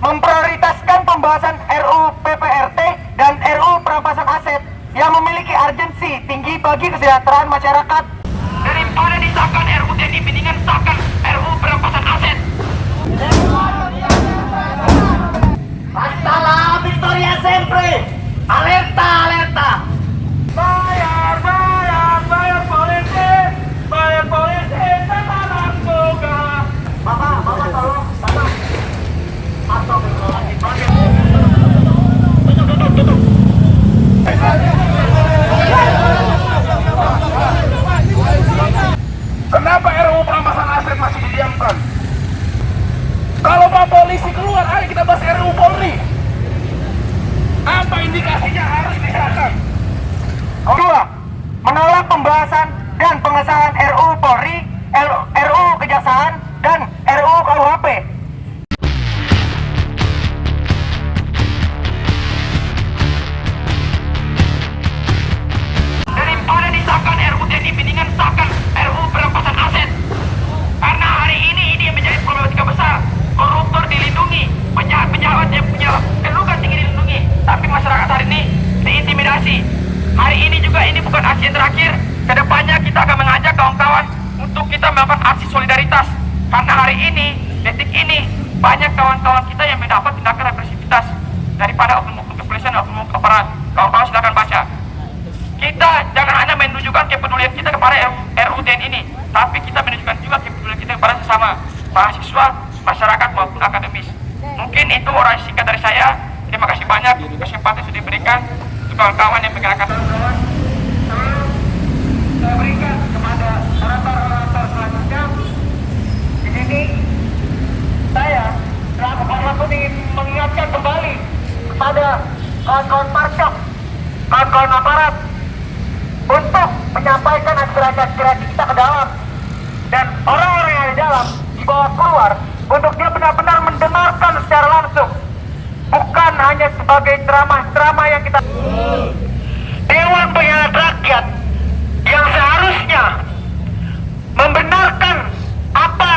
memprioritaskan pembahasan RUU PPRT dan RUU perampasan aset yang memiliki urgensi tinggi bagi kesejahteraan masyarakat. Daripada disahkan RUU TNI, mendingan sahkan RUU perampasan aset. Hasta la victoria siempre. Alerta, alerta. Bayar, bayar, bayar polisi, tekanan juga. Bapak tolong, Bapak. Astagfirullahaladzim. Tutup. Kenapa RUU perampasan aset masih didiamkan? Kalau Pak Polisi keluar, ayo kita bahas RUU Polri. Apa indikasinya harus disahkan? Kedua, menolak pembahasan dan pengesahan RUU Polri, RUU Kejaksaan, dan RUU KUHP. Daripada disahkan RUU TNI, mendingan sahkan RUU perampasan aset. Karena hari ini yang menjadi problematika besar. Koruptor dilindungi, penjahat-penjahat yang punya kedudukan tinggi dilindungi, tapi masyarakat hari ini diintimidasi. Hari ini juga ini bukan aksi yang terakhir. Kedepannya kita akan mengajak kawan-kawan untuk kita melakukan aksi solidaritas. Karena hari ini, detik ini, banyak kawan-kawan kita yang mendapat tindakan represivitas daripada oknum-oknum kepolisian, oknum aparat. Kawan-kawan silakan baca. Kita jangan hanya menunjukkan kepedulian kita kepada RUU TNI ini, tapi kita menunjukkan juga kepedulian kita kepada sesama mahasiswa, masyarakat maupun akademis. Mungkin itu orang singkat dari saya. Terima kasih banyak kesempatan sudah diberikan untuk kawan-kawan yang menggerakkan. Saya berikan kepada orator-orator selanjutnya. Di sini saya selaku Parlakun ingin mengingatkan kembali kepada kawan-kawan Parcok, kawan-kawan aparat untuk menyampaikan aspirasi-aspirasi kita ke dalam, dan orang-orang yang di dalam dibawa keluar untuk dia benar-benar mendengarkan secara langsung, bukan hanya sebagai ceramah-ceramah yang kita. Dewan Pengkhianat Rakyat yang seharusnya membenarkan apa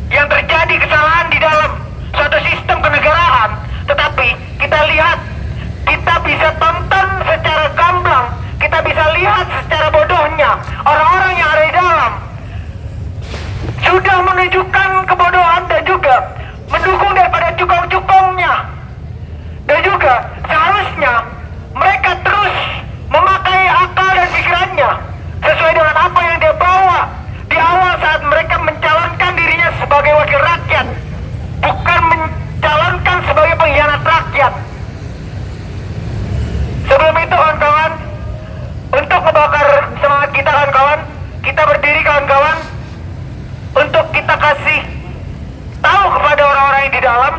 yang terjadi kesalahan di dalam suatu sistem kenegaraan, tetapi kita lihat, kita bisa tonton secara gamblang, kita bisa lihat secara bodohnya orang-orang yang ada di dalam sudah menunjukkan kebodohan dan juga mendukung daripada cukong-cukongnya, dan juga seharusnya mereka terus memakai akal dan pikirannya sesuai dengan apa yang dia bawa di awal saat mereka mencalonkan dirinya sebagai wakil rakyat, bukan mencalonkan sebagai pengkhianat rakyat. Sebelum itu kawan-kawan, untuk membakar semangat kita kawan-kawan, kita berdiri kawan-kawan, untuk kita kasih tahu kepada orang-orang yang di dalam,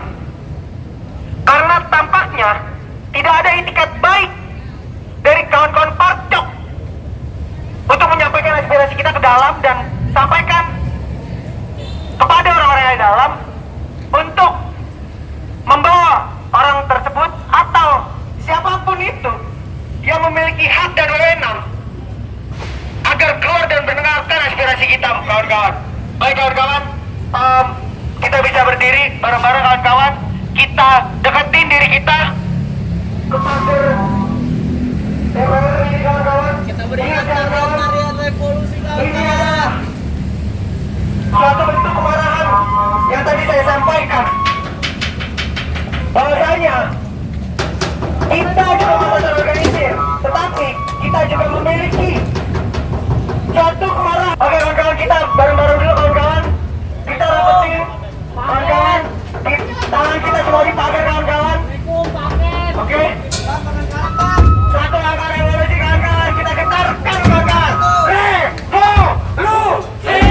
karena tampaknya tidak ada itikat baik dari kawan-kawan Parcok untuk menyampaikan aspirasi kita ke dalam dan sampaikan kepada orang-orang yang di dalam untuk membawa orang tersebut atau siapapun itu yang memiliki hak dan wewenang agar keluar dan mendengarkan aspirasi kita, kawan-kawan. Baik kawan-kawan, kita bisa berdiri bareng-bareng kawan-kawan, kita deketin diri kita kepada DPR ini kawan-kawan. Kita berikan tarian revolusi kawan-kawan. Suatu bentuk kemarahan yang tadi saya sampaikan, bahwasanya kita juga masa terorganisir, tetapi kita juga memiliki suatu kemarahan. Oke kawan-kawan, kita bareng-bareng dulu kawan-kawan. Kita rapetin kawan-kawan, tangan kita semua dipakai kawan-kawan. Oke, satu langkah revolusi kawan-kawan, kita getarkan kawan-kawan. Revolusi, revolusi.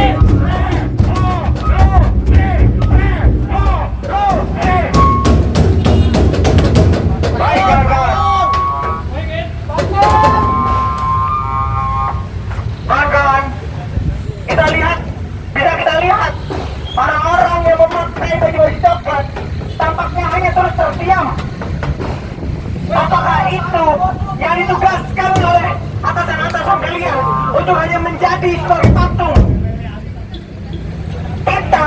Baik kawan-kawan. Kawan-kawan, kita lihat, bisa kita lihat orang-orang yang memakai baju-baju coklat tampaknya hanya terus terdiam. Apakah itu yang ditugaskan oleh atasan-atasan kalian untuk hanya menjadi sebagai patung? Kita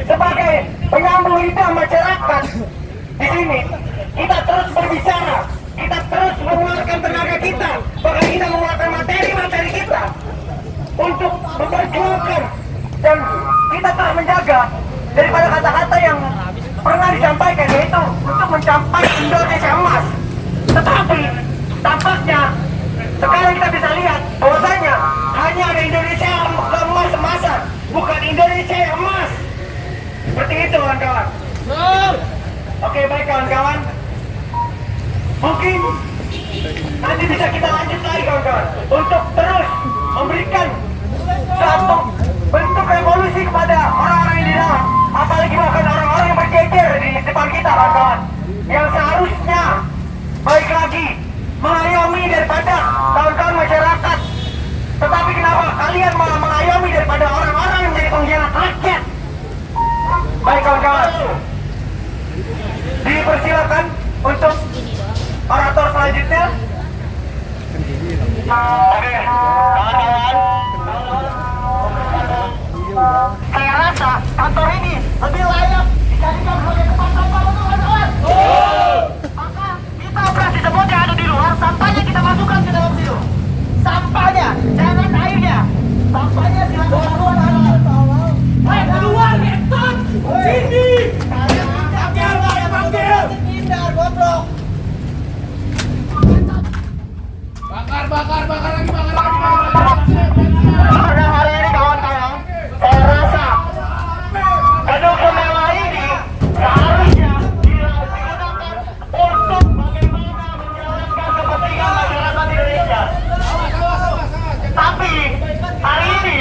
sebagai penyambung lidah masyarakat di sini kita terus berbicara, kita terus mengeluarkan tenaga kita, bahkan kita mengeluarkan materi-materi kita untuk memperjuangkan, dan kita telah menjaga daripada kata-kata yang pernah disampaikan, yaitu untuk mencapai Indonesia emas. Tetapi tampaknya sekarang kita bisa lihat bahwasanya hanya ada Indonesia emas-emasan, bukan Indonesia yang emas. Seperti itu kawan-kawan. Oke, baik kawan-kawan. Mungkin nanti bisa kita lanjut lagi kawan-kawan untuk terus memberikan satu bentuk revolusi kepada orang-orang yang di dalam, apalagi bahkan orang-orang yang berjejer di depan kita kawan-kawan, yang seharusnya baik lagi mengayomi daripada kawan-kawan masyarakat. Tetapi kenapa kalian malah mengayomi daripada orang-orang yang menjadi pengkhianat rakyat? Baik kawan-kawan, dipersilakan untuk orator selanjutnya. Oke, kawan-kawan, saya rasa kantor ini lebih layak dijadikan sebagai tempat sampah untuk kawan-kawan. Maka kita operasi semut yang ada di luar, sampahnya kita masukkan ke dalam situ. Sampahnya, jangan airnya. Sampahnya silakan keluar. Keluar, Ngentot! Sini! Panggil! Hindar, goblok! Bakar lagi. Pada hari ini kawan-kawan, saya rasa gedung mewah ini seharusnya digunakan untuk bagaimana menjalankan kepentingan masyarakat Indonesia. Tapi hari ini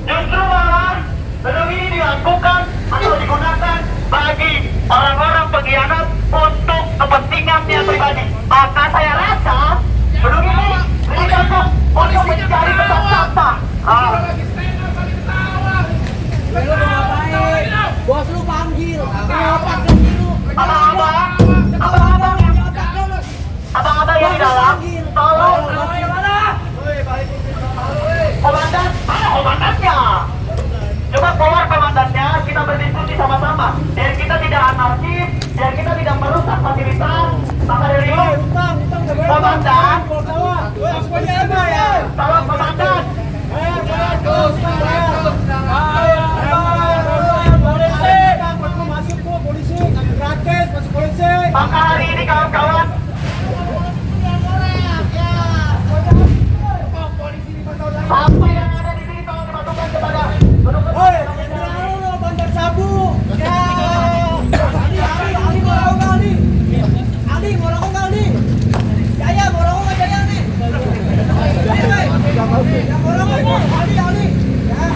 justru malah gedung ini dilakukan atau digunakan bagi orang-orang pengkhianat untuk kepentingannya pribadi. Maka saya rasa gedung ini digunakan untuk mencari tempat sampah. Bos lu panggil. Abang-abang yang di dalam, tolong. Komandan, mana komandannya? Coba keluar komandannya, kita berdiskusi sama-sama. Biar kita tidak anarkis, biar kita tidak merusak fasilitas. Maka dari itu, komandan, tolong komandan. Maka hari ini kawan-kawan, sampah yang ada di sini tolong dimasukkan kepada Bandar Sabu. Ya. Ali mau rokok nih. Ali mau rokok nih. Jaya mau rokok nggak Jaya nih? Yang mau rokok Ali. Ya.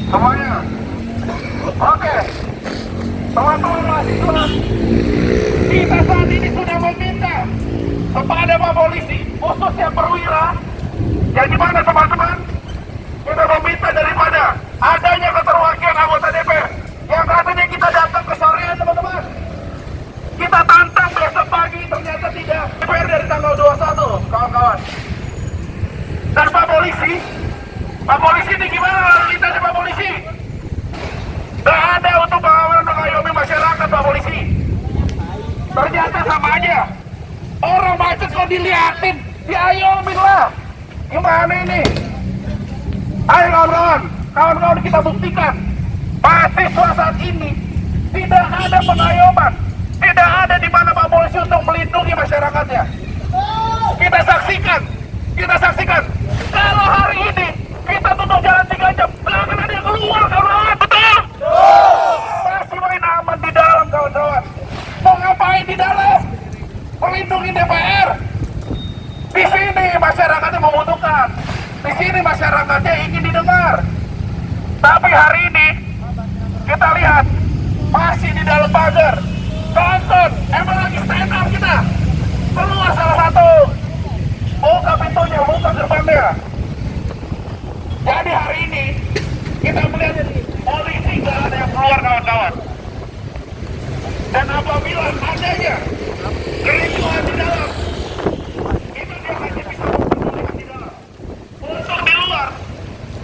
Semuanya. Oke. Teman-teman mahasiswa, kita saat ini sudah meminta kepada Pak Polisi, khususnya perwira, yang gimana teman-teman? Kita meminta daripada adanya keterwakilan anggota DPR yang katanya kita datang ke sorean teman-teman. Kita tantang besok pagi, ternyata tidak. DPR dari tanggal 21, kawan-kawan. Dan Pak Polisi ini gimana lalu lintasnya Pak Polisi? Gak ada untuk pengawalan mengayomi masyarakat Pak Polisi. Ternyata sama aja. Orang macet kok diliatin, diayomin lah. Gimana ini? Ayo kawan-kawan kita buktikan. Mahasiswa saat ini tidak ada pengayoman, tidak ada di mana Pak Polisi untuk melindungi masyarakatnya. Kita saksikan. Kalau hari ini kita tutup jalan 3 jam, nggak akan ada yang keluar, kawan. Betul? Masih main aman di dalam, kawan-kawan. Mau ngapain di dalam? Melindungi DPR. masyarakatnya membutuhkan. Di sini masyarakatnya ingin didengar. Tapi hari ini kita lihat masih di dalam pagar. Tonton, emang lagi stand up kita. Keluar salah satu. Buka pintunya, buka gerbangnya. Jadi hari ini kita melihat polisi nggak ada yang keluar kawan-kawan. Dan apabila adanya kericuhan di dalam, itu dia hanya bisa memperbolehkan di dalam. Untuk di luar,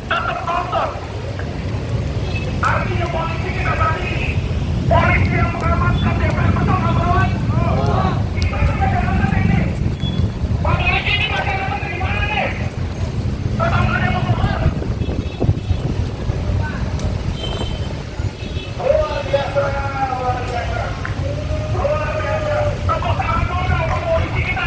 tetap nonton. Artinya polisi kita tadi ini, polisi yang mengamankan DPR, betul nggak kawan? Kita masyarakat ini, polisi ini masyarakat dari mana nih? Tetap ada yang mau keluar. Luar biasa, luar biasa. Luar biasa. Tepuk tangan dulu untuk polisi kita.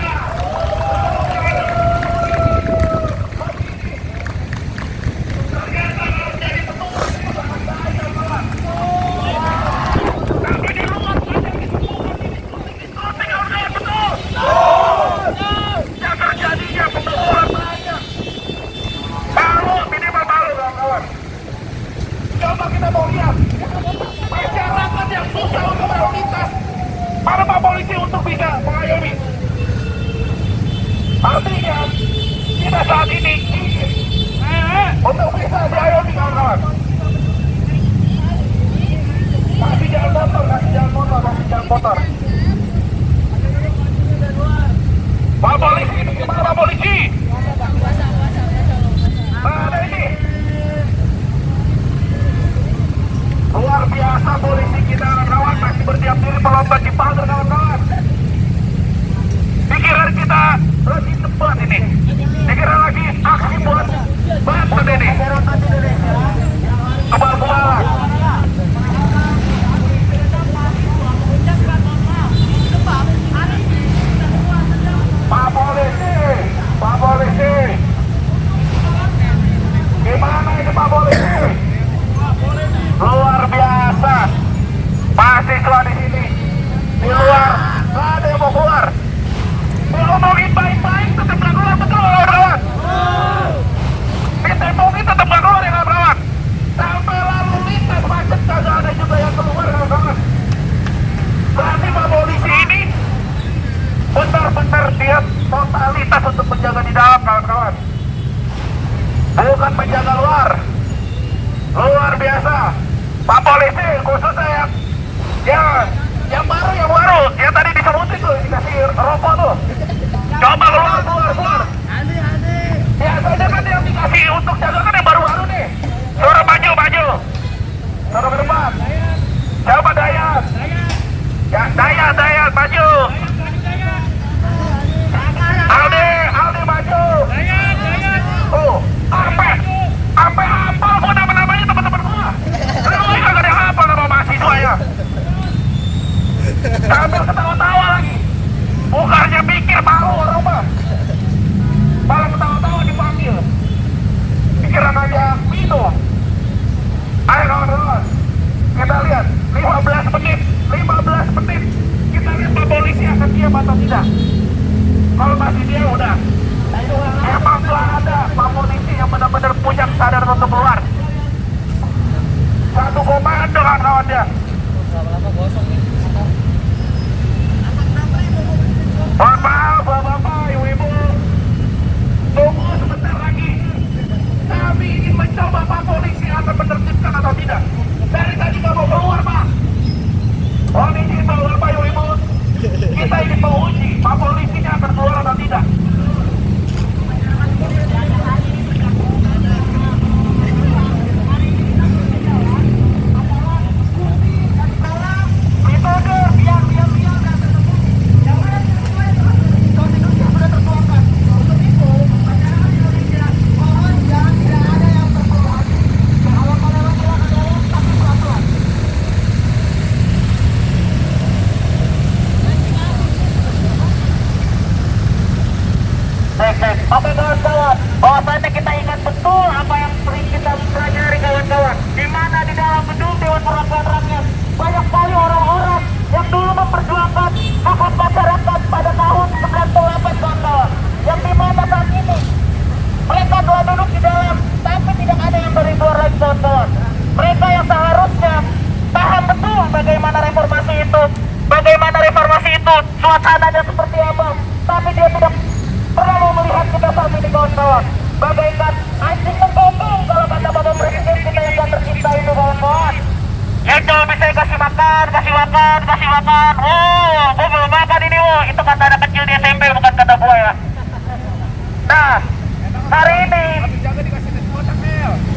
Ternyata harus jadi petugas itu sangat bahaya, kawan. Tapi di luar banyak diskrotik, harus betul. Yang terjadinya pembobolan banyak. Baru, minimal baru, kawan-kawan. Coba kita mau lihat masyarakat yang susah untuk lalu lintas, mana Pak Polisi untuk bisa mengayomi. Artinya kita saat ini ingin untuk bisa diayomi, kawan-kawan. Kasih jalan motor, kasih jalan motor, kasih jalan motor. Pak Polisi, ini gimana Pak Polisi? Ada ini. Luar biasa polisi kita, kawan, masih berdiam diri melompat di pagar, kawan-kawan. Pikiran kita lagi cepat ini. Pikiran lagi aksi buat Banten ini. Kebal-kebalan. Pak Polisi, Pak Polisi. Gimana ini Pak Polisi? Luar biasa. Mahasiswa di sini, di luar, nggak ada yang mau keluar. Ngomongin baik-baik tetap nggak keluar, betul kawan-kawan? Ditembongin tetap nggak keluar ya kawan-kawan? Sampai lalu lintas macet kagak ada juga yang keluar kawan-kawan. Berarti Pak Polisi ini benar-benar dia totalitas untuk menjaga di dalam kawan-kawan. Bukan menjaga luar. Luar biasa. Pak Polisi khususnya yang baru, yang tadi disebutin tuh, dikasih rokok tuh. Coba keluar. Biasanya kan yang dikasih untuk jaga kan yang baru-baru nih. Suruh maju. Suruh ke depan. Coba Dayat. Ya, Dayat maju. Aldi maju. Tuh, sampai hafal gua nama-namanya teman-teman gua. Lu kagak ada yang hafal nama mahasiswa ya. Sambil ketawa-tawa lagi. Bukannya mikir malu orang mah. Malah ketawa-tawa dipanggil. Pikiran aja minum. Ayo kawan-kawan. Kita lihat 15 menit. Kita lihat Pak Polisi akan diam atau tidak. Kalau masih dia udah. Emang gak ada Pak Polisi yang benar-benar punya kesadaran untuk keluar. Satu komando kawan-kawan dia. Mohon maaf bapak-bapak, ibu-ibu. Tunggu sebentar lagi. Kami ingin mencoba Pak Polisi akan menertibkan atau tidak. Dari tadi nggak mau keluar Pak. Mohon izin bapak-bapak, ibu-ibu. Kita ingin menguji Pak Polisinya akan keluar atau tidak. Oke kawan-kawan, bahwasanya kita ingat betul apa yang sering kita pelajari kawan-kawan. Di mana di dalam gedung Dewan Perwakilan Rakyat banyak sekali orang-orang yang dulu memperjuangkan hak masyarakat pada tahun 98 kawan-kawan. Yang dimana saat ini itu, bagaimana reformasi itu, suasananya seperti apa, tapi dia tidak pernah mau melihat kita saat ini kawan-kawan. Bagaikan anjing menggonggong kalau kata Bapak Presiden kita yang gak tercinta itu kawan-kawan. Itu bisa kasih makan, kasih makan, kasih makan. Oh, gua belum makan ini, oh. Itu kata anak kecil di SMP, bukan kata gua ya. Nah, hari ini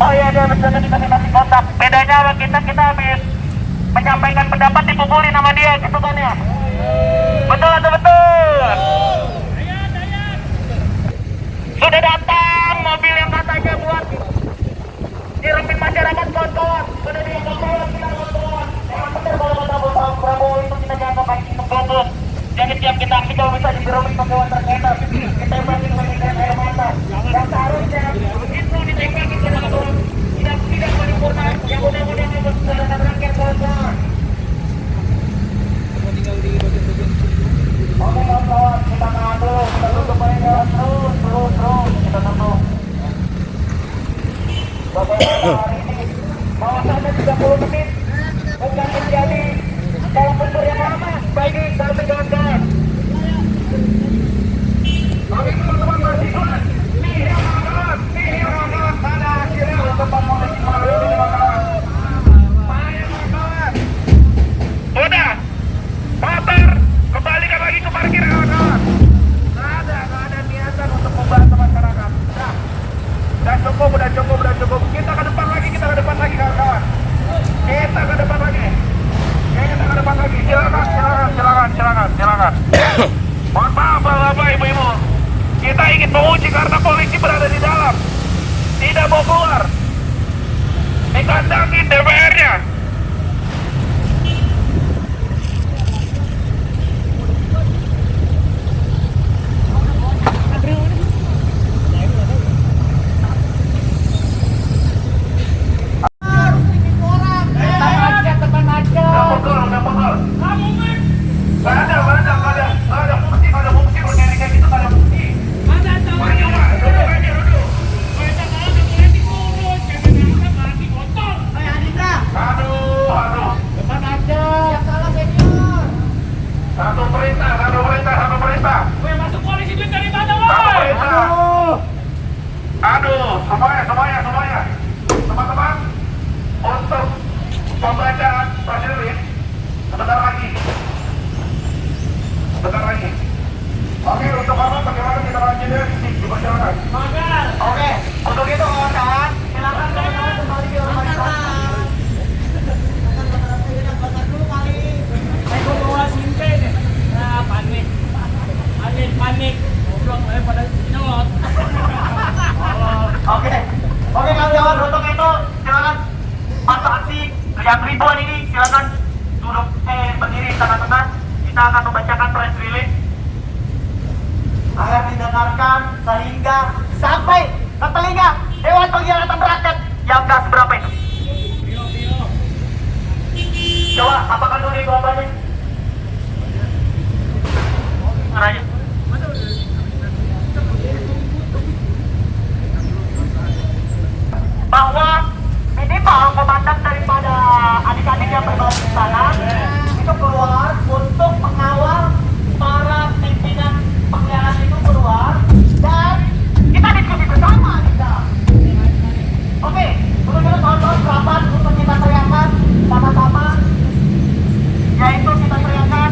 oh iya, dia bisa dikasih nasi kotak. Bedanya sama kita habis menyampaikan pendapat dipukulin sama dia gitu kan ya. Betul atau betul? Sudah datang mobil yang katanya buat diremin masyarakat kawan-kawan. Sudah dibawa kita kawan-kawan. Emang betul kalau kata Bapak Prabowo itu kita jangan pakai itu goblok. Jadi tiap kita aksi kalau bisa digeromin pakai water cannon, ditembakin pakai air mata. Dan seharusnya begitu ditembakin ke dalam tidak paripurna yang mudah-mudahan mempersaudarakan rakyat kawan-kawan. Oke kawan-kawan, kita tahan dulu, kita tutup aja terus kita tutup. Bagaimana hari ini bahwasannya 30 menit bukan menjadi dalam bentuk yang lama bagi kami kawan-kawan. Oke teman-teman mahasiswa, nih kawan-kawan, pada akhirnya tempat polisi malam ini kawan-kawan. Bahaya kawan-kawan. Udah, motor kembalikan lagi ke parkir kawan-kawan. Nggak ada niatan untuk membantu masyarakat. Udah cukup. Kita ke depan lagi kawan-kawan. Kita ke depan lagi. Silakan. Mohon maaf Bapak Ibu. Kita ingin menguji karena polisi berada di dalam, tidak mau keluar. Dikandangin DPR-nya. Nggak ada bukti berdiri kayak gitu, nggak ada bukti. Aduh. Satu perintah. Masuk polisi duit dari mana, Satu woy? perintah. Aduh, semuanya. Teman-teman, untuk pembacaan prajurit sebentar lagi. Oke, untuk apa? Bagaimana kita lanjutnya dipersilakan. Oke, untuk itu kawan-kawan, silakan kawan-kawan kembali ke rumah kita. Aku bawa simpe deh. Nah, panik. Goblok, pada nyelot. Oke, kawan-kawan, untuk itu silakan masa aksi yang ribuan ini silakan duduk berdiri tengah-tengah. Kita akan membacakan press release agar didengarkan sehingga sampai ke telinga Dewan Pengkhianatan Rakyat yang gak seberapa itu. Coba apakan dulu itu apanya? Marahnya. Bahwa minimal komandan daripada adik-adik yang berbaris di sana itu keluar untuk mengawal para pimpinan pengkhianat itu keluar dan kita diskusi bersama kita. Oke, dulu kawan-kawan rapat untuk kita teriakan sama-sama, yaitu kita teriakan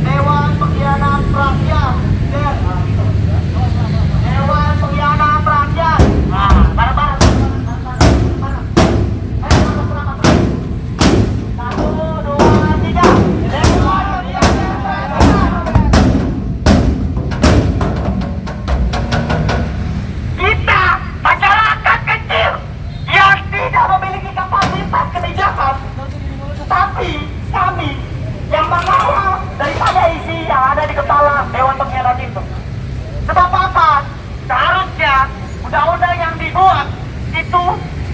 Dewan Pengkhianat Rakyat. Dewan Pengkhianat Rakyat. Nah, bareng-bareng. Dewan Pengkhianat itu. Sebab apa? Seharusnya undang-undang yang dibuat itu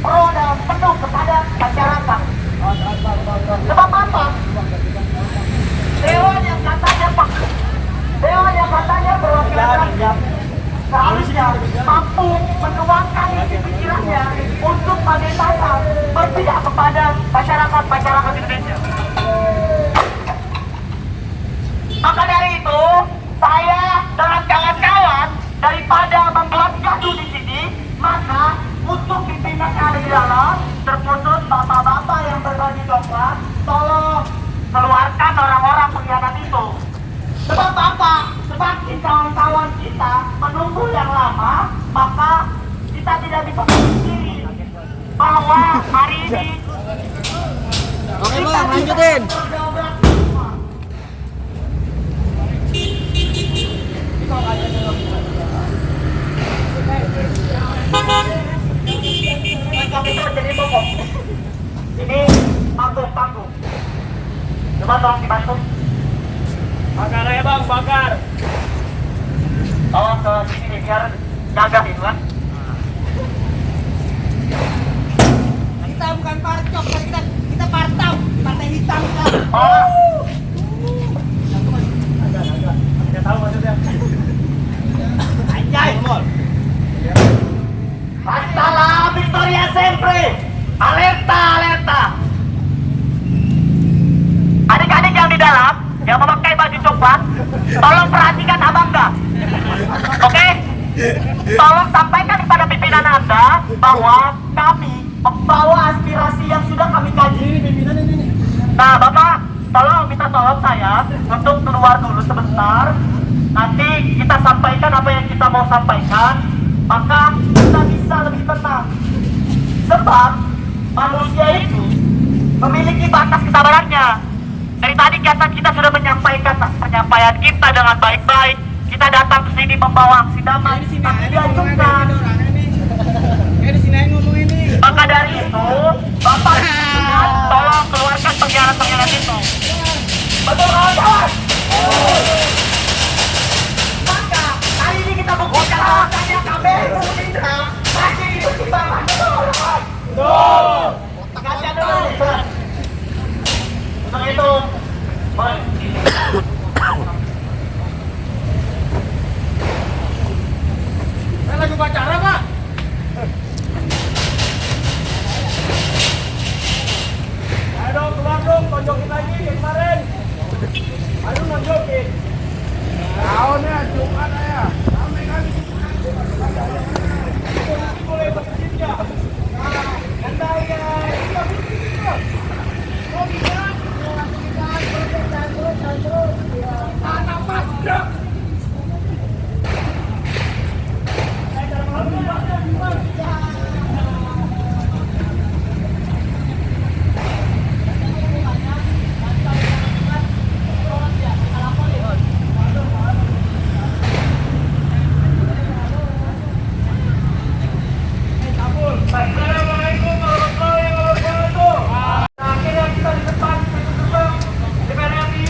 pro dan penuh kepada masyarakat. Sebab apa? Dewan yang katanya perwakilan rakyat seharusnya mampu menuangkan isi pikirannya untuk bagaimana berpihak kepada masyarakat Indonesia. Maka dari itu, saya dengan kawan-kawan daripada membuat gaduh di sini, maka untuk pimpinan yang ada di dalam, terkhusus bapak-bapak yang berbaju coklat, tolong keluarkan orang-orang pengkhianat itu. Sebab apa? Semakin kawan-kawan kita menunggu yang lama, maka kita tidak bisa berpikir bahwa hari ini Oke bang, lanjutin. itu jadi pokok. Ini panggung. Coba tolong dibantu. Bakar ya bang, bakar. Tolong ke sini biar gagah itu kan. Kita bukan parcok, kita partam, partai hitam kita. Oh, Nggak tahu maksudnya. anjay. Hasta la victoria sempre. Alerta. Adik-adik yang di dalam, yang memakai baju coklat, tolong perhatikan abang nggak? Oke? Tolong sampaikan kepada pimpinan Anda bahwa kami membawa aspirasi yang sudah kami kaji. Nah, Bapak, tolong minta tolong saya untuk keluar dulu sebentar. Nanti kita sampaikan apa yang kita mau sampaikan, maka kita bisa lebih tenang. Sebab manusia itu memiliki batas kesabarannya. Dari tadi kita sudah menyampaikan penyampaian kita dengan baik-baik. Kita datang ke sini membawa aksi damai, tapi diajukan. Maka dari itu, Bapak tolong keluarkan pengkhianat itu. Betul kawan-kawan? Maka hari ini kita buktikan alasannya KPI Gerindra masih di pertimbangan. Betul kawan-kawan? Betul. Kasih ada dulu. Untuk itu, Saya lagi upacara pak. Ayo keluar dong, tonjokin lagi kayak kemarin. Ayo nonjokin. Tahunnya Jumat ya. Sampai kali Boleh bersihnya. Anda ya. Assalamualaikum warahmatullahi wabarakatuh. Akhirnya kita di depan pintu gerbang DPR RI.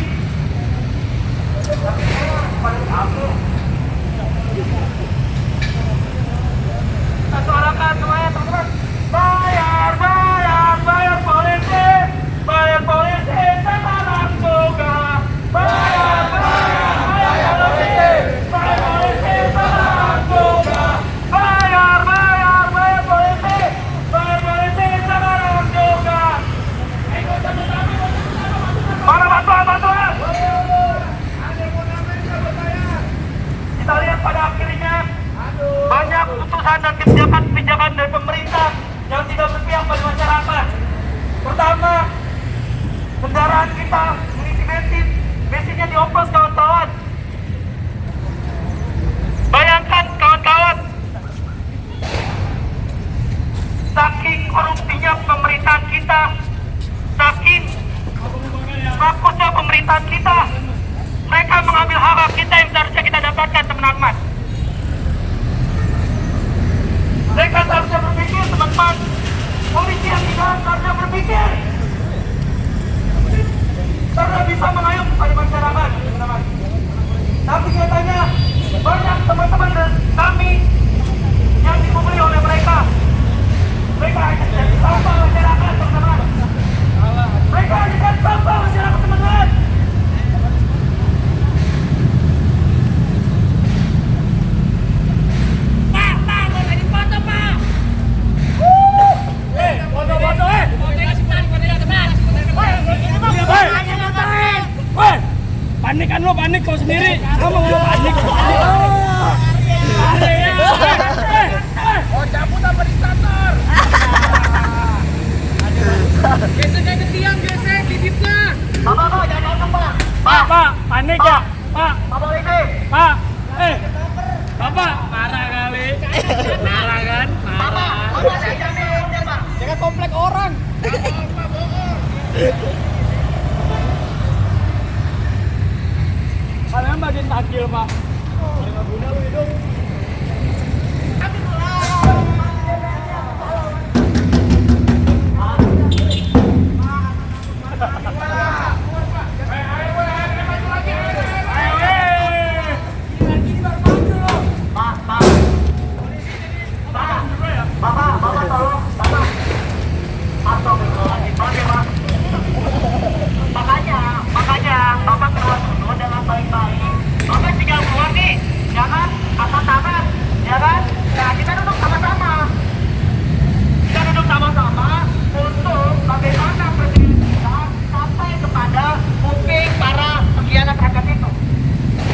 Kita suarakan semuanya teman-teman. Bayar polisi. Bayar polisi sekarang juga. Bayar polisi. Bayar polisi sekarang juga. Bayar polisi. Bayar polisi sekarang juga. Mana bantuan? Kita lihat pada akhirnya banyak putusan dan kebijakan dari pemerintah yang tidak berpihak pada masyarakat. Pertama, kendaraan kita mengisi bensinnya dioplos kawan-kawan. Bayangkan kawan-kawan, saking korupsinya pemerintahan kita, saking fokusnya pemerintahan kita, mereka mengambil hak kita yang seharusnya kita dapatkan, teman-teman. Mereka seharusnya berpikir, teman-teman. Polisi yang di dalam seharusnya berpikir karena bisa mengayuh pada masyarakat, teman-teman. Tapi nyatanya banyak teman-teman dan kami yang dipukuli oleh mereka. Mereka hanya jadi sampah masyarakat, teman-teman. Mereka hanya jadi sampah masyarakat, teman-teman. Panik kan lo, panik. Kalian bagian takjil, Pak. Nggak guna lu hidup. Makanya Bapak keluar dulu dengan baik-baik. Bapak tinggal keluar nih, ya kan? Angkat tangan, ya kan? Nah, kita duduk sama-sama. Kita duduk sama-sama untuk bagaimana berdiri kita sampai kepada kuping para pengkhianat rakyat itu.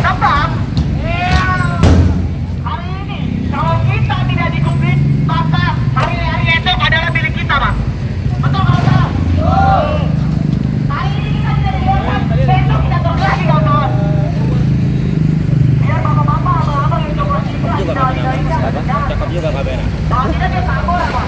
Sebab, hari ini kalau kita tidak dikubris, maka hari-hari esok adalah milik kita, Pak. Betul nggak, Pak? Hari ini kita tidak dibiarkan, besok kita turun lagi, kawan-kawan. Biar bapak-bapak, abang-abang yang coba kita, Cakep juga kamera. kalau tidak dia tak boleh, Pak.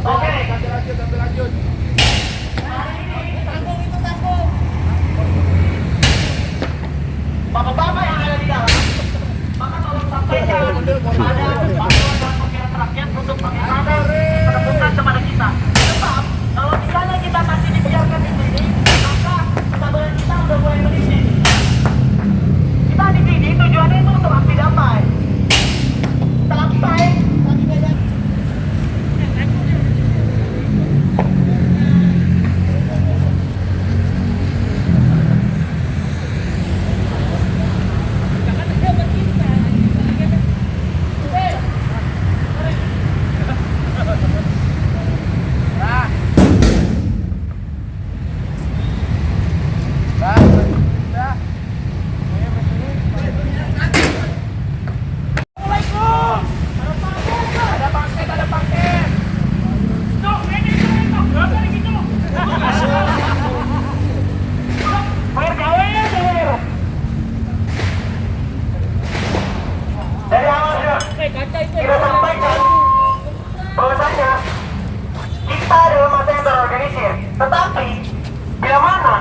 Oke, Sambil lanjut. bapak-bapak yang ada di dalam, maka tolong sampaikan kepada bantuan pengkhianat rakyat untuk bagaimana menemukan kepada kita. Sebab kalau misalnya kita masih dibiarkan di sini, maka kesabaran kita udah mulai menipis. Kita di sini tujuannya itu untuk aksi damai. Sampai dari awal sudah kita sampaikan bahwasanya kita adalah masa yang terorganisir. Tetapi bila mana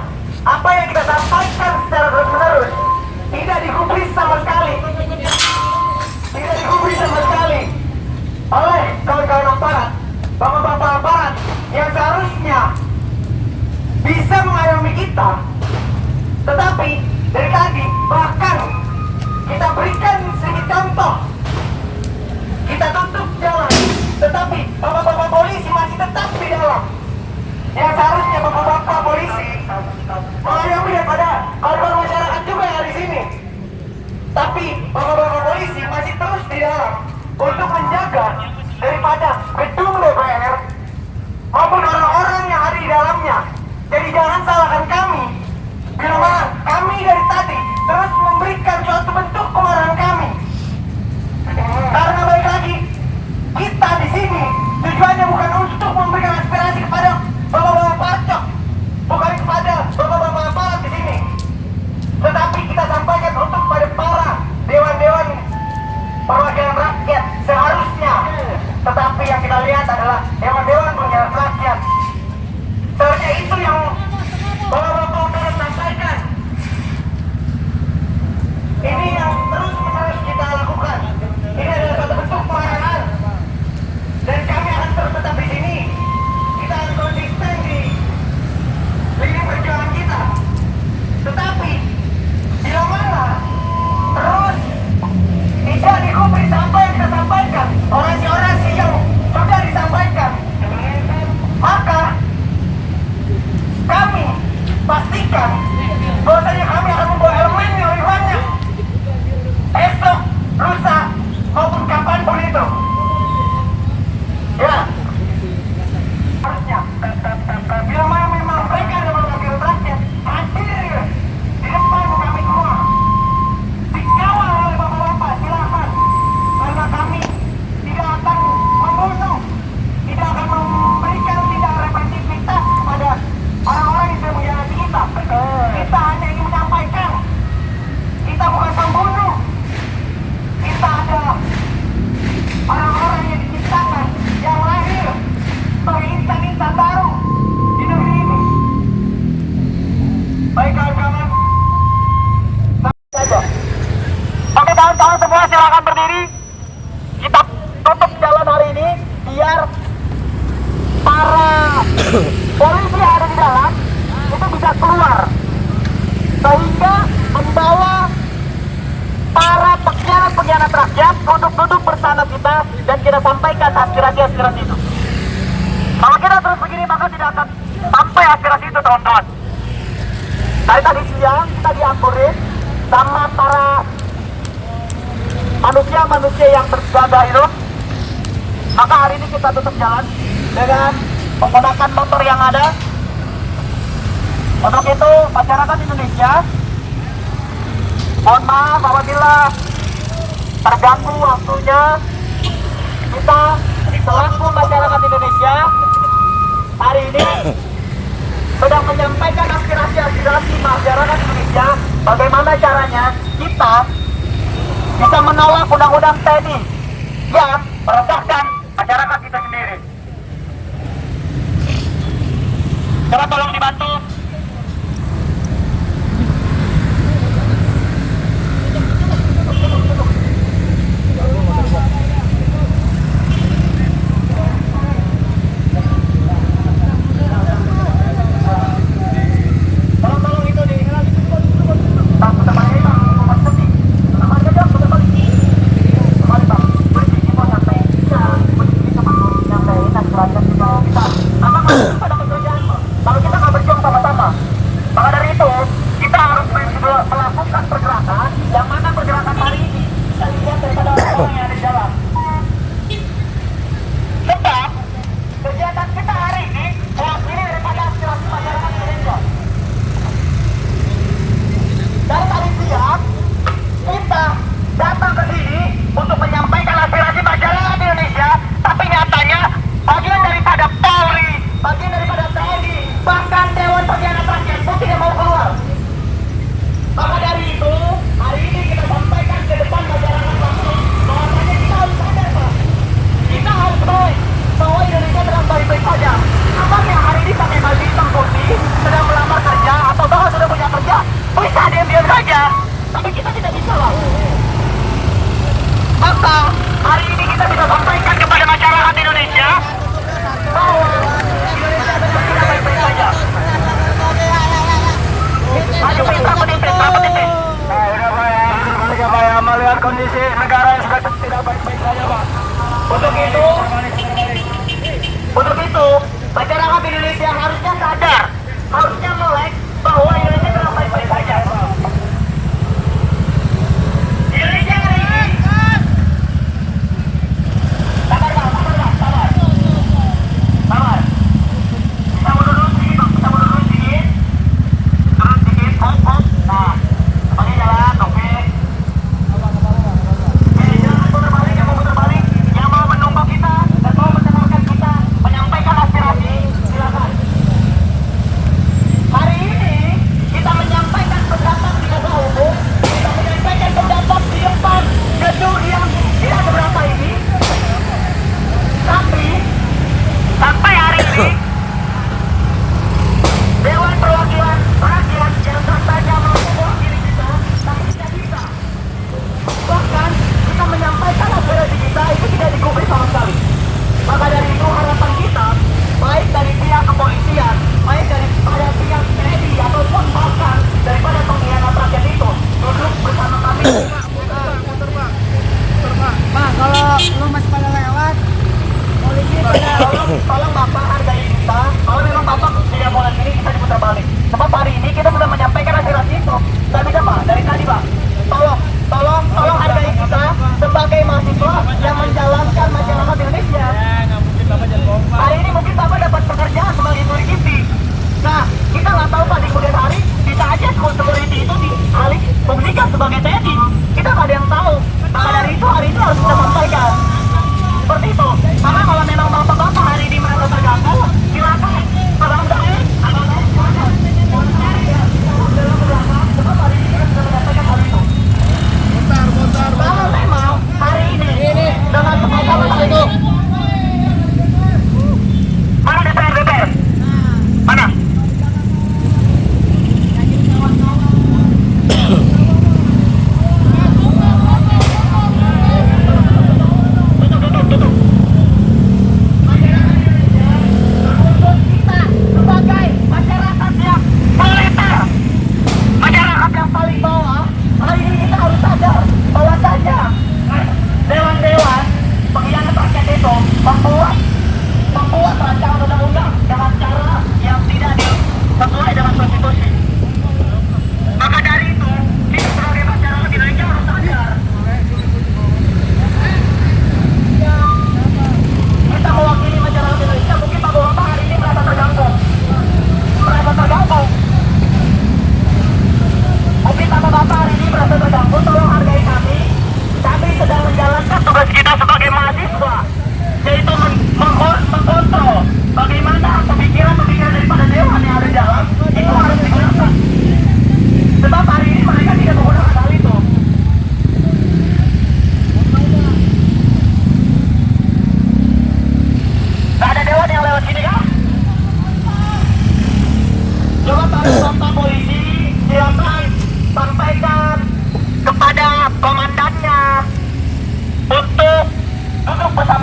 apa yang kita sampaikan secara terus-menerus tidak digubris sama sekali, oleh kawan-kawan aparat, bapak-bapak aparat yang seharusnya bisa mengayomi kita, tetapi dari tadi bahkan kita berikan sedikit contoh, kita tutup jalan, tetapi bapak-bapak polisi masih tetap di dalam. Yang seharusnya bapak-bapak polisi mengayomi daripada kawan-kawan masyarakat juga yang ada di sini, tapi bapak-bapak polisi masih terus di dalam untuk menjaga daripada gedung DPR maupun orang-orang yang ada di dalamnya. Jadi jangan salahkan kami bila mana kami dari tadi terus memberikan suatu bentuk kemarahan kami. Karena balik lagi, kita di sini tujuannya bukan untuk memberikan aspirasi kepada bapak-bapak parcok, bukan kepada bapak-bapak aparat di sini, tetapi kita sampaikan untuk pada para dewan-dewan perwakilan rakyat seharusnya. Tetapi yang kita lihat adalah dewan-dewan pengkhianat rakyat. Seharusnya itu yang bapak-bapak sampaikan. Ini yang terus-menerus kita lakukan. Ini adalah satu bentuk kemarahan, dan kami akan terus tetap di sini. Kita akan konsisten di lini perjuangan kita. Tetapi bila mana terus tidak digubris apa yang kita sampaikan, orasi-orasi yang sudah disampaikan, maka kami pastikan bahwasanya kami akan membawa elemen yang lebih banyak esok, lusa, maupun kapanpun itu. Ya, harusnya bila mana memang mereka adalah wakil rakyat, hadir di depan kami semua, dikawal oleh bapak-bapak, silakan. Karena kami tidak akan membunuh, tidak akan memberikan tindak represivitas kepada para rakyat untuk duduk bersama kita dan kita sampaikan aspirasi-aspirasi itu. Kalau kita terus begini maka tidak akan sampai aspirasi itu, teman-teman. Tadi siang kita diampurin sama para manusia-manusia yang berjaga itu. Maka hari ini kita tutup jalan dengan menggunakan motor yang ada. Untuk itu masyarakat Indonesia, mohon maaf apabila terganggu waktunya. Kita selaku masyarakat Indonesia hari ini sedang menyampaikan aspirasi masyarakat Indonesia bagaimana caranya kita bisa menolak undang-undang TNI yang meresahkan masyarakat kita sendiri. Coba tolong dibantu. Kondisi negara yang sudah tidak baik-baik saja, Pak. Untuk itu, masyarakat Indonesia harusnya sadar, harusnya melek bahwa Indonesia tidak baik-baik saja. Indonesia hari ini, sabar. Kita mundur dulu sedikit, Turun sedikit. Nah, sebagai jalan, oke. Tolong Bapak hargai kita. Kalau memang Bapak tidak mau lagi, kita diputar balik. Sebab hari ini kita sudah menyampaikan aspirasi itu. Tidak bisa Pak, dari tadi Pak. Tolong hargai kita sebagai mahasiswa yang menjalankan masyarakat Indonesia. Hari ini mungkin Bapak dapat pekerjaan sebagai security. Nah, kita nggak tahu Pak di kemudian hari bisa aja security itu dialih fungsikan sebagai TNI. Kita nggak ada yang tahu. Maka dari itu hari ini harus kita sampaikan. Seperti itu. Karena kalau memang bapak-bapak hari ini merasa terganggu, silakan. Kalau enggak, Bentar.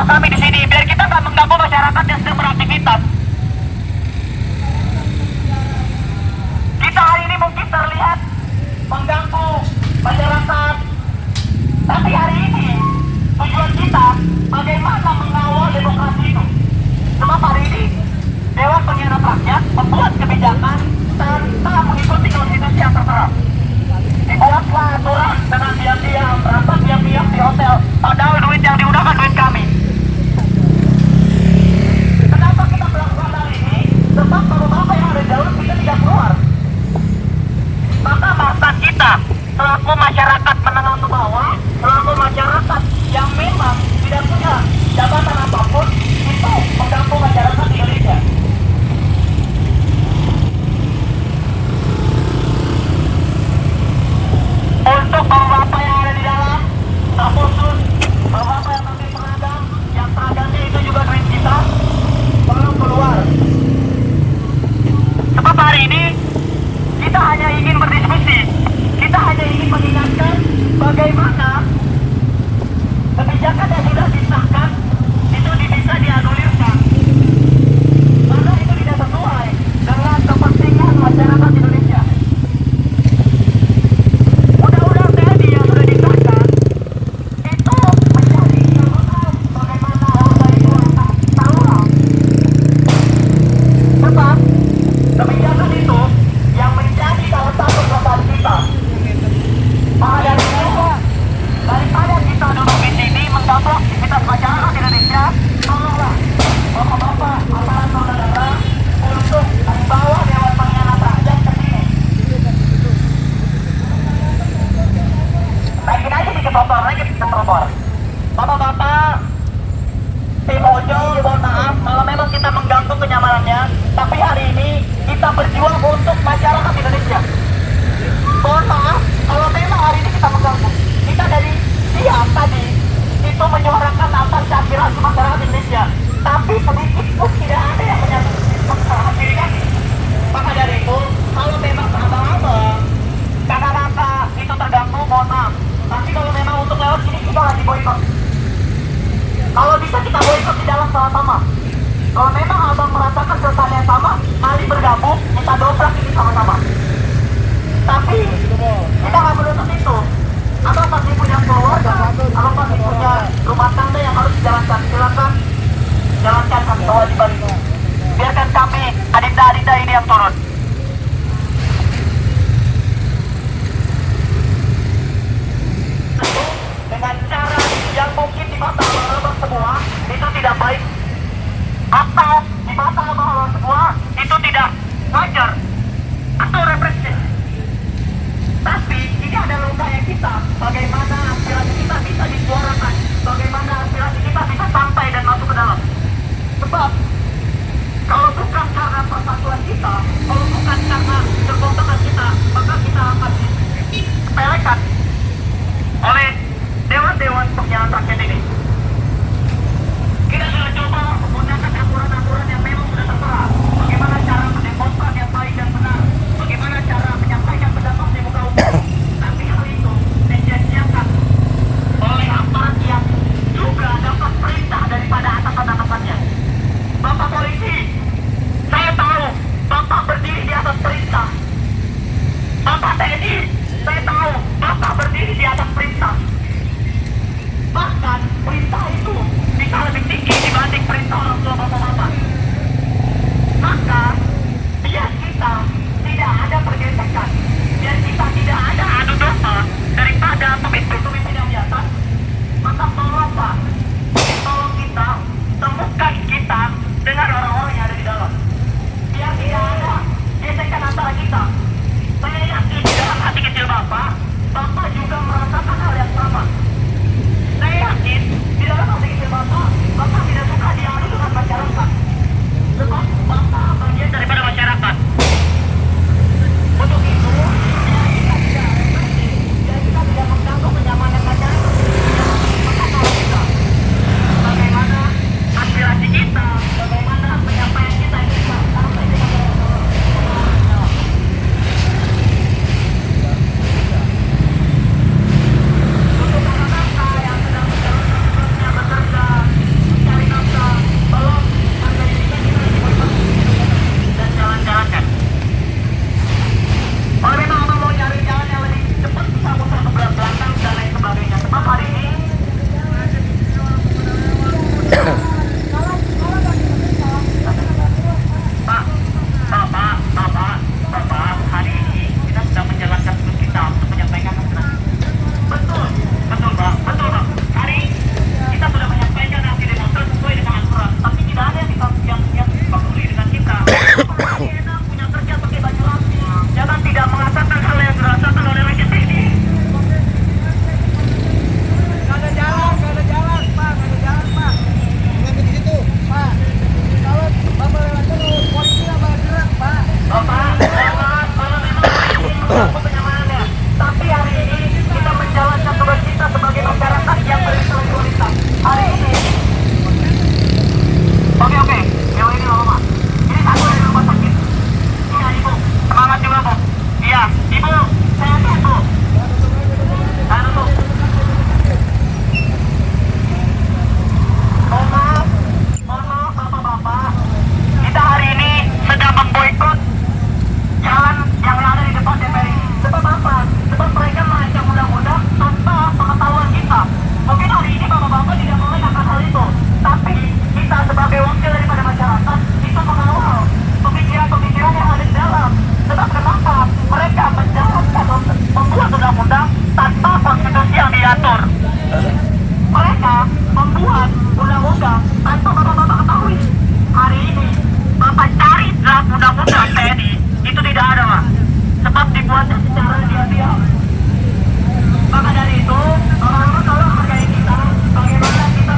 kami di sini biar kita nggak mengganggu masyarakat yang sedang beraktivitas. Kita hari ini mungkin terlihat mengganggu masyarakat, tapi hari ini tujuan kita bagaimana mengawal demokrasi itu. Sebab hari ini Dewan Pengawas Rakyat membuat kebijakan tanpa mengikuti konstitusi yang tertera. Dibuatlah aturan dengan diam-diam, rapat diam-diam di hotel, padahal duit yang digunakan duit kami. Kenapa kita melakukan hal ini? Sebab bapak-bapak yang ada di dalam kita tidak keluar. Maka maksud kita selaku masyarakat menengah ke bawah, selaku masyarakat yang memang tidak punya jabatan apapun, itu mengganggu masyarakat Indonesia. Untuk bapak-bapak yang ada di dalam, terkhusus bapak-bapak yang pakai seragam, yang seragamnya itu juga duit kita, tolong keluar. Sebab hari ini kita hanya ingin berdiskusi, kita hanya ingin mengingatkan bagaimana kebijakan yang sudah disahkan itu bisa dianulirkan, karena itu tidak sesuai dengan kepentingan masyarakat Indonesia. Undang-undang TNI yang sudah disahkan itu menjadi kerusakan bagaimana harga itu akan terulang. Sebab kebijakan itu yang menjadi salah satu kelemahan kita. Maka dari itu, daripada kita duduk di sini mengganggu aktivitas masyarakat Indonesia, tolonglah bapak-bapak, aparat negara untuk membawa Dewan Pengawas Rakyat ke sini. Naikin aja di trotoar, naikin ke trotoar. Bapak-bapak, tim ojol, mohon maaf kalau memang kita mengganggu kenyamanannya, tapi hari ini kita berjuang untuk masyarakat Indonesia. Mohon maaf kalau memang hari ini kita mengganggu. Kita dari siang tadi itu menyuarakan atas aspirasi masyarakat Indonesia, tapi sedikit pun tidak ada yang menyambut masyarakat diri kami. Maka dari itu, kalau memang abang-abang, kakak-kakak itu terganggu, mohon maaf. Tapi kalau memang untuk lewat sini kita lagi boikot. Kalau bisa kita boikot di dalam sama-sama. Kalau memang abang merasakan kesan yang sama, mari bergabung, kita dobrak ini sama-sama. Tapi kita nggak menuntut itu. Abang pasti punya keluarga, abang pasti punya rumah tangga yang harus dijalankan. Silakan jalankan kewajiban itu. Biarkan kami adinda-adinda ini yang turun. Dengan cara yang mungkin di mata abang semua itu tidak baik, atau di mata abang semua itu tidak wajar atau represif. Tapi ini adalah upaya kita, bagaimana aspirasi kita bisa disuarakan, bagaimana aspirasi kita bisa sampai dan masuk ke dalam. Sebab kalau bukan karena persatuan kita, kalau bukan karena kekompakan kita, maka kita akan disepelekan oleh dewan-dewan pengawas rakyat ini. Kita sudah coba menggunakan aturan-aturan yang memang sudah tertera. Bagaimana cara mendemonstrasi yang baik dan benar, bagaimana cara menyampaikan pendapat di muka umum. Tapi hal itu disia-siakan oleh aparat yang juga dapat perintah daripada atasan-atasannya. Bapak polisi, saya tahu Bapak berdiri di atas perintah. Bapak TNI, saya tahu Bapak berdiri di atas perintah. Bahkan perintah itu bisa lebih tinggi dibanding perintah orang tua bapak-bapak. Maka biar kita tidak ada pergesekan, biar kita tidak ada adu domba daripada pemimpin-pemimpin yang di atas, maka tolong Pak, tolong kita temukan kita dengan orang-orang yang ada di dalam. Biar tidak ada gesekan antara kita. Saya yakin di dalam hati kecil Bapak, Bapak juga merasakan hal yang sama. Saya yakin di dalam hati kecil Bapak tidak suka diadu dengan tidak boleh akan hal itu. Tapi kita sebagai wakil daripada masyarakat itu mengawal pemikiran-pemikiran yang ada di dalam. Sebab kenapa mereka menjalankan membuat undang-undang tanpa konstitusi yang diatur. Mereka membuat undang-undang tanpa bapak-bapak ketahui. Hari ini bapak cari draft undang-undang TNI itu tidak ada, Pak. Sebab dibuatnya secara diam-diam. Maka dari itu, bapak-bapak tolong hargai kita bagaimana kita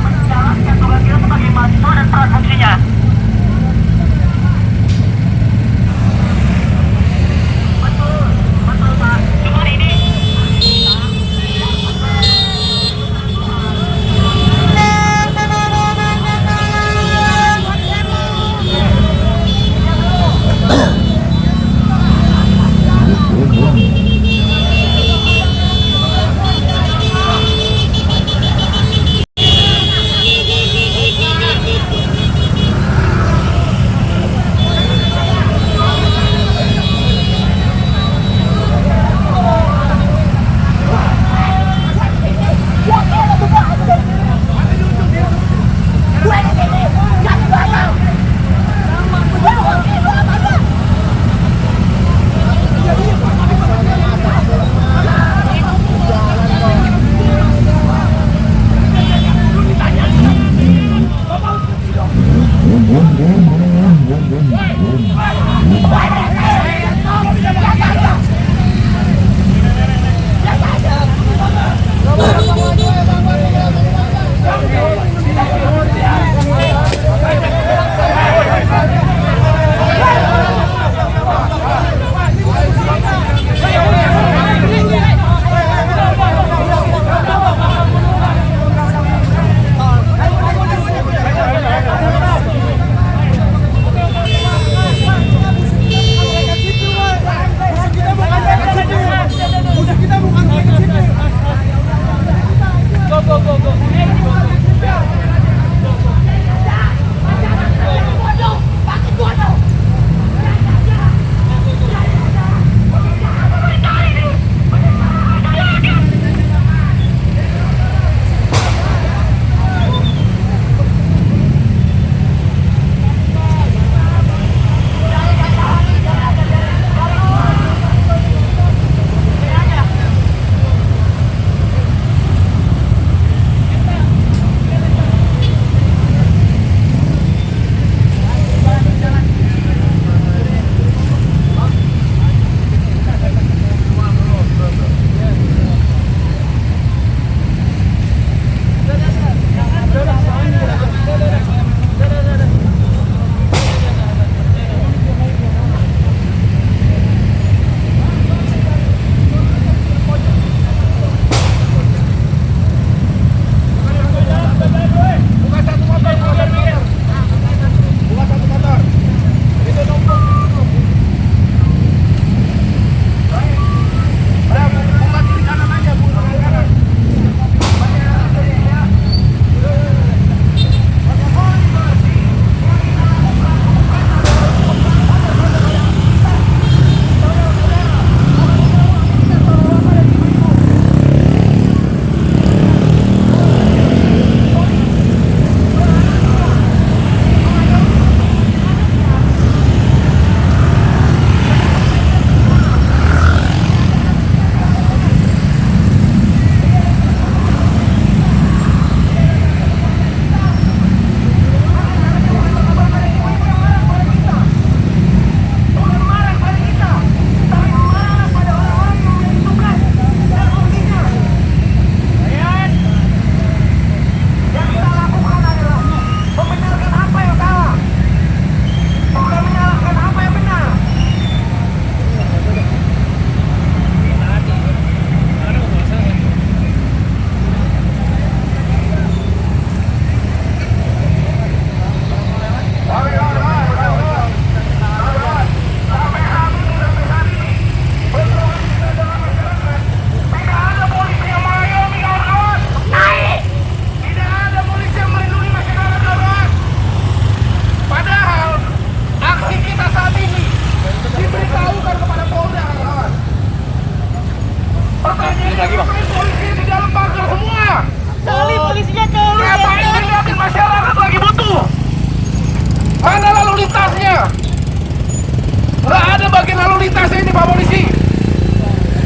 Pak Polisi?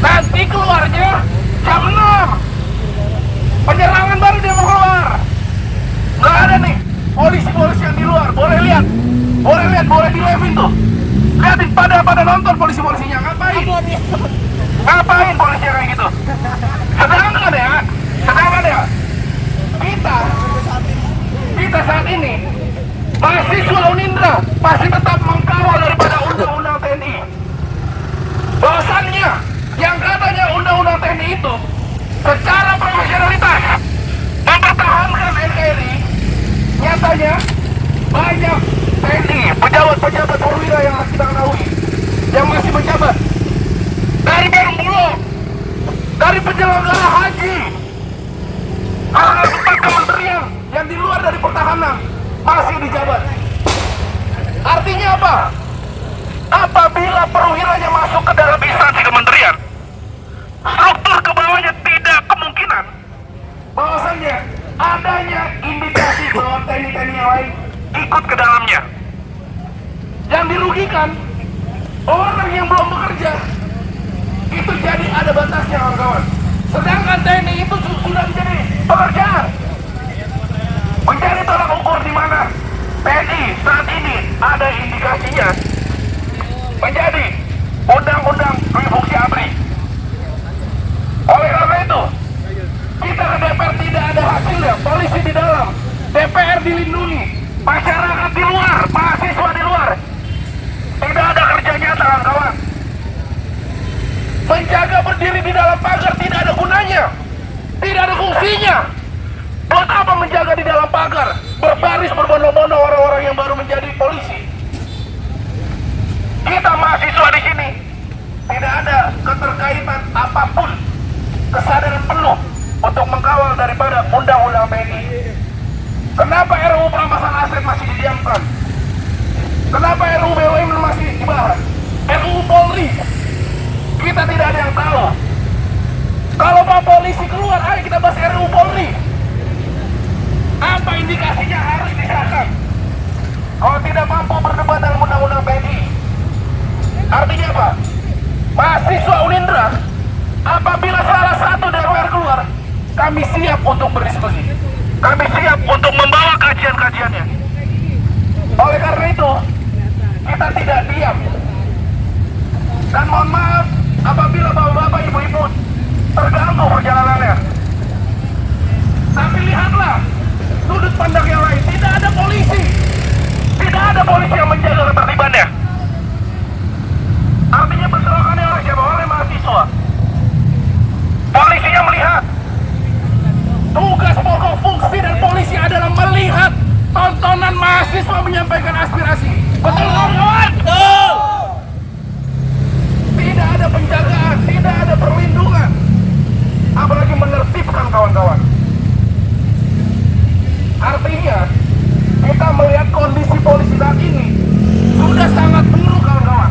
Nanti keluarnya jam 6. Penyerangan baru dia mau keluar. Nggak ada nih polisi-polisi yang di luar. Boleh lihat, boleh di live tuh. Lihatin pada nonton polisi-polisinya. Ngapain polisi kayak gitu? Sedangkan ya, kita saat ini mahasiswa Unindra masih tetap mengkawal daripada undang-undang TNI. Bahwasannya yang katanya undang-undang TNI itu secara profesionalitas mempertahankan NKRI, nyatanya banyak TNI, pejabat-pejabat perwira yang kita ketahui yang masih menjabat dari Perum Bulog, dari penyelenggara haji, ada 4 kementerian yang di luar dari pertahanan masih dijabat. Artinya apa? Apabila perwiranya masuk ke dalam instansi kementerian, struktur ke bawahnya tidak kemungkinan bahwasannya adanya indikasi bahwa TNI yang lain ikut ke dalamnya. Yang dirugikan orang yang belum bekerja itu jadi ada batasnya, kawan-kawan. Sedangkan TNI itu sudah menjadi pekerjaan, menjadi tolak ukur di mana TNI saat ini ada indikasinya menjadi undang-undang dui fungsi ABRI. Oleh karena itu, kita ke DPR tidak ada hasilnya. Polisi di dalam, DPR dilindungi, masyarakat di luar, mahasiswa di luar, tidak ada kerja nyata, kawan. Menjaga berdiri di dalam pagar tidak ada gunanya, tidak ada fungsinya. Buat apa menjaga di dalam pagar? Berbaris berbondong-bondong orang-orang yang baru menjadi polisi. Kita mahasiswa di sini tidak ada keterkaitan apapun, kesadaran penuh untuk mengkawal daripada undang-undang TNI. Kenapa RUU perampasan aset masih didiamkan? Kenapa RUU BUMN masih dibahas? RUU Polri kita tidak ada yang tahu. Kalau Pak Polisi keluar, ayo kita bahas RUU Polri. Apa indikasinya harus disahkan? Kalau tidak mampu berdebat dalam undang-undang TNI, artinya apa? Mahasiswa Unindra, apabila salah satu DPR keluar, kami siap untuk berdiskusi. Kami siap untuk membawa kajian-kajiannya. Oleh karena itu, kita tidak diam. Dan mohon maaf apabila bapak-bapak, ibu-ibu terganggu perjalanannya. Tapi lihatlah sudut pandang yang lain. Tidak ada polisi. Tidak ada polisi yang menjaga ketertibannya. Artinya bentrokannya oleh siapa? Oleh mahasiswa. Polisinya melihat. Tugas pokok fungsi dan polisi adalah melihat tontonan mahasiswa menyampaikan aspirasi. Betul kawan-kawan? Betul. Tidak ada penjagaan, tidak ada perlindungan, apalagi menertibkan kawan-kawan. Artinya kita melihat kondisi polisi saat ini sudah sangat buruk, kawan-kawan.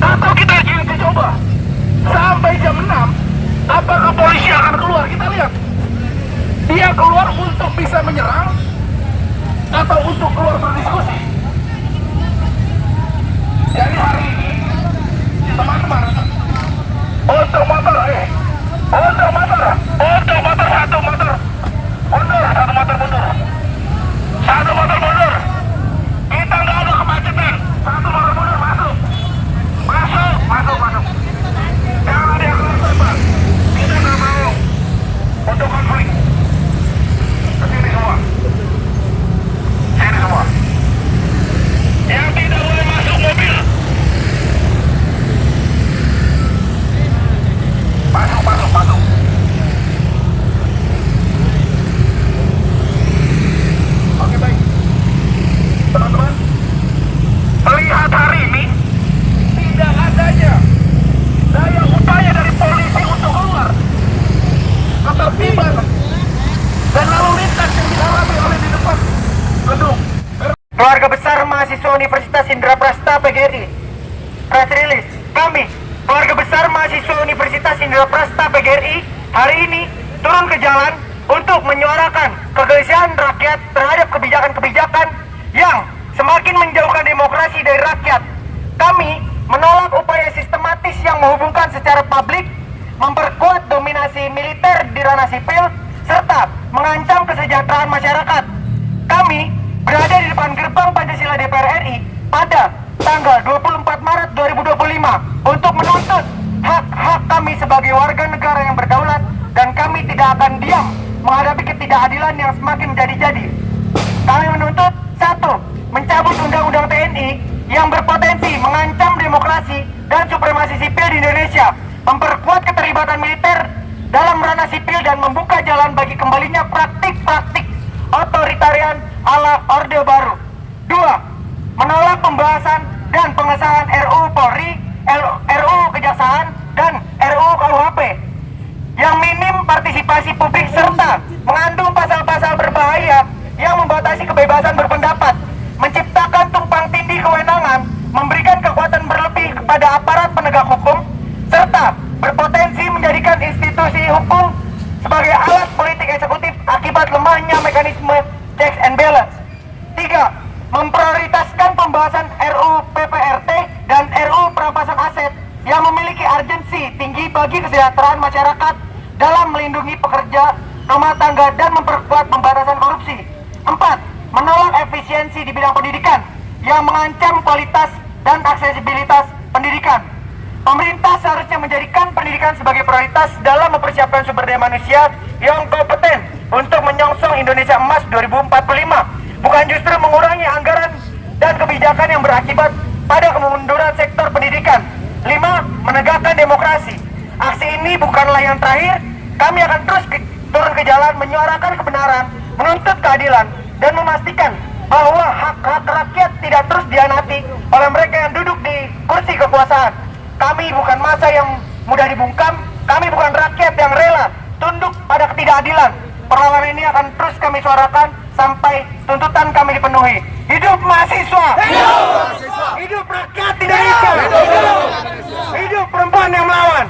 Atau kita uji coba sampai jam 6, apakah polisi akan keluar? Kita lihat dia keluar untuk bisa menyerang atau untuk keluar berdiskusi. Jadi hari ini teman-teman, untuk motor satu motor mundur. Kita nggak ada kemacetan. Satu motor mundur, masuk. Jangan ada yang keluar. Kita nggak mau untuk konflik. Kesini semua. Yang tidak boleh masuk mobil. Masuk. Oke, baik. Teman-teman, melihat hari ini tidak adanya daya upaya dari polisi untuk keluar, ketertiban dan lalu lintas yang dialami oleh di depan gedung. Keluarga besar mahasiswa Universitas Indraprasta PGRI, press release. Kami, keluarga besar mahasiswa Universitas Indraprasta PGRI, hari ini turun ke jalan untuk menyuarakan kegelisahan rakyat terhadap kebijakan-kebijakan yang semakin menjauhkan demokrasi dari rakyat. Kami menolak upaya upaya sistematis yang menghubungkan secara publik, memperkuat dominasi militer di ranah sipil, serta mengancam kesejahteraan masyarakat. Kami berada di depan gerbang Pancasila DPR RI pada tanggal 24 Maret 2025 untuk menuntut hak-hak kami sebagai warga negara yang berdaulat, dan kami tidak akan diam menghadapi ketidakadilan yang semakin menjadi-jadi. Kami menuntut 1. Mencabut Undang-Undang TNI yang berpotensi mengancam demokrasi dan supremasi sipil di Indonesia, memperkuat keterlibatan militer dalam ranah sipil, dan membuka jalan bagi kembalinya praktik-praktik otoritarian ala Orde Baru. 2. Menolak pembahasan dan pengesahan RUU Polri, RUU Kejaksaan, dan RUU KUHP yang minim partisipasi publik serta mengandung pasal-pasal berbahaya yang membatasi kebebasan berpendapat, menciptakan tumpang tindih kewenangan, memberikan kekuatan berlebih kepada aparat penegak hukum, serta berpotensi menjadikan institusi hukum sebagai alat politik eksekutif akibat lemahnya mekanisme checks and balance. 3. Memprioritaskan pembahasan RUU PPRT dan RUU perampasan aset yang memiliki urgensi tinggi bagi kesejahteraan masyarakat dalam melindungi pekerja rumah tangga dan memperkuat pemberantasan korupsi. 4. Menolak efisiensi di bidang pendidikan yang mengancam kualitas dan aksesibilitas pendidikan. Pemerintah seharusnya menjadikan pendidikan sebagai prioritas dalam mempersiapkan sumber daya manusia yang kompeten untuk menyongsong Indonesia Emas 2045, bukan justru mengurangi anggaran dan kebijakan yang berakibat pada kemunduran sektor pendidikan. 5. Menegakkan demokrasi. Aksi ini bukanlah yang terakhir. Kami akan terus turun ke jalan menyuarakan kebenaran, menuntut keadilan, dan memastikan bahwa hak-hak rakyat tidak terus dianati oleh mereka yang duduk di kursi kekuasaan. Kami bukan massa yang mudah dibungkam. Kami bukan rakyat yang rela tunduk pada ketidakadilan. Perlawanan ini akan terus kami suarakan sampai tuntutan kami dipenuhi. Hidup mahasiswa! Hidup rakyat Indonesia! Hidup perempuan yang melawan!